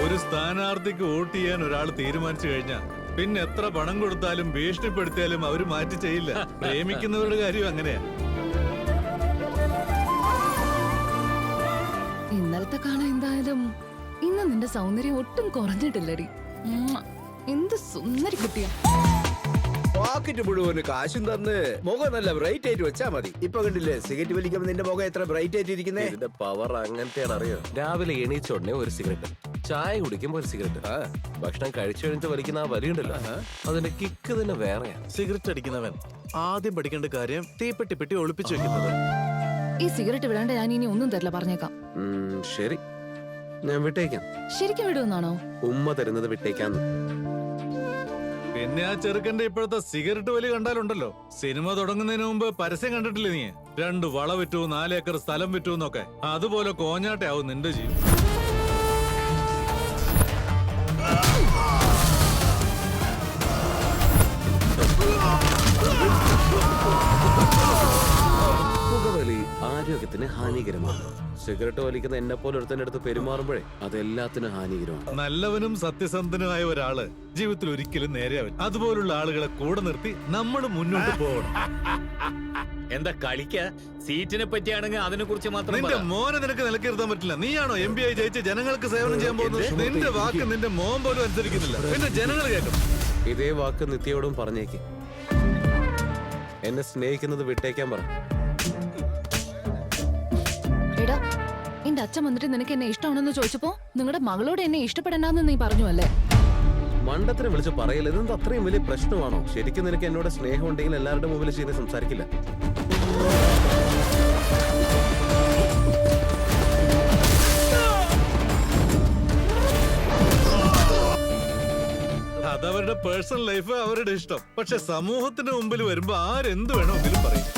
ഒരു സ്ഥാനാർത്ഥിക്ക് വോട്ട് ചെയ്യാൻ ഒരാൾ തീരുമാനിച്ചു കഴിഞ്ഞാൽ പിന്നെ എത്ര പണം കൊടുത്താലും ഭീഷണിപ്പെടുത്തിയാലും അവര് മാറ്റി ചെയ്യില്ല. പ്രേമിക്കുന്നവരുടെ കാര്യം അങ്ങനെയാ. ഇന്നലത്തെ കാണാൻ എന്തായാലും ഇന്ന് നിന്റെ സൗന്ദര്യം ഒട്ടും കുറഞ്ഞിട്ടില്ലടി. എന്ത് സുന്ദരി കുട്ടിയാ. പോക്കറ്റ് മുഴുവന് കാശും തന്ന് മുഖം നല്ല ബ്രൈറ്റ് ആയിട്ട് വെച്ചാ മതി. ഇപ്പൊ കണ്ടില്ലേ സിഗരറ്റ് വലിക്കുമ്പോ നിന്റെ മുഖം എത്ര ബ്രൈറ്റ് ആയിട്ട് ഇരിക്കുന്നേ. ഇതിന്റെ പവർ അങ്ങനത്തെയാണ് അറിയോ. രാവിലെ എണീച്ചോടനെ ഒരു സിഗരറ്റ്, ചായ കുടിക്കുമ്പോ ഒരു സിഗരറ്റ്, ഭക്ഷണം കഴിച്ചു കഴിഞ്ഞിട്ട് വലിക്കുന്ന ആ വലിയുണ്ടല്ലോ, അതിന്റെ കിക്ക് തന്നെ വേറെയാ. സിഗരറ്റ് അടിക്കുന്നവൻ ആദ്യം പഠിക്കേണ്ട കാര്യം തീപ്പെട്ടി പെട്ടി ഒളിപ്പിച്ചു വെക്കുന്നത്. ഈ സിഗരറ്റ് വിടാണ്ട് ഞാൻ ഇനി ഒന്നും തരില്ല, പറഞ്ഞേക്കാം. ശരി, ഞാൻ വിട്ടേക്കാം. ശരിക്കും വിടുമെന്നാണോ? ഉമ്മ തരുന്നത് വിട്ടേക്കാന്ന്. പിന്നെ ആ ചെറുക്കന്റെ ഇപ്പോഴത്തെ സിഗരറ്റ് വലി കണ്ടാലുണ്ടല്ലോ, സിനിമ തുടങ്ങുന്നതിന് മുമ്പ് പരസ്യം കണ്ടിട്ടില്ലേ നീ? 2 വള വിറ്റു, 4 ഏക്കർ സ്ഥലം വിറ്റു എന്നൊക്കെ. അതുപോലെ കോഞ്ഞാട്ടയാവും നിന്റെ ജീവിതം. പുകവലി ആരോഗ്യത്തിന് ഹാനികരമാണ്. സിഗരറ്റ് വലിക്കുന്ന എന്നെ പോലെ ഒരുത്തന്റെ അടുത്ത് പെരുമാറുമ്പോഴേ അതെല്ലാത്തിനും ഹാനികരമാണ്. നല്ലവനും സത്യസന്ധനുമായ ഒരാള് ജീവിതത്തിൽ ഒരിക്കലും നേരെയാവില്ല. അതുപോലുള്ള ആളുകളെ കൂടെ നിർത്തി നമ്മൾ മുന്നോട്ട് പോകണം. എന്താ കളിക്ക? സീറ്റിനെ പറ്റിയാണെങ്കിൽ അതിനെ കുറിച്ച് മാത്രം നിന്റെ മോനെ നിനക്ക് നിലക്കിരുത്താൻ പറ്റില്ല. നീയാണോ MBA ജയിച്ച് ജനങ്ങൾക്ക് സേവനം ചെയ്യാൻ പോകുന്നത്? നിന്റെ വാക്ക് നിന്റെ മോൻ പോലും അനുസരിക്കുന്നില്ല. പിന്നെ ജനങ്ങൾ കേൾക്കും. ഇതേ വാക്ക് നിത്യയോടും പറഞ്ഞേക്ക്. എന്നെ സ്നേഹിക്കുന്നത് വിട്ടേക്കാൻ പറ. എടാ, എന്റെ അച്ഛൻ വന്നിട്ട് നിനക്ക് എന്നെ ഇഷ്ടമാണെന്ന് ചോദിച്ചപ്പോ നിങ്ങളുടെ മകളോട് എന്നെ ഇഷ്ടപ്പെടണ്ടെന്ന് നീ പറഞ്ഞു അല്ലേ? മണ്ടത്തിനെ വിളിച്ച് പറയല്ല. ഇതെന്താ അത്രയും വലിയ പ്രശ്നമാണോ? ശരിക്കും നിനക്ക് എന്നോട് സ്നേഹം ഉണ്ടെങ്കിൽ എല്ലാവരുടെ മുമ്പിൽ ചെയ്ത് സംസാരിക്കില്ല. അതവരുടെ പേഴ്സണൽ ലൈഫ്, അവരുടെ ഇഷ്ടം. പക്ഷെ സമൂഹത്തിന്റെ മുമ്പിൽ വരുമ്പോ ആരെന്ത് വേണമെങ്കിലും പറയും.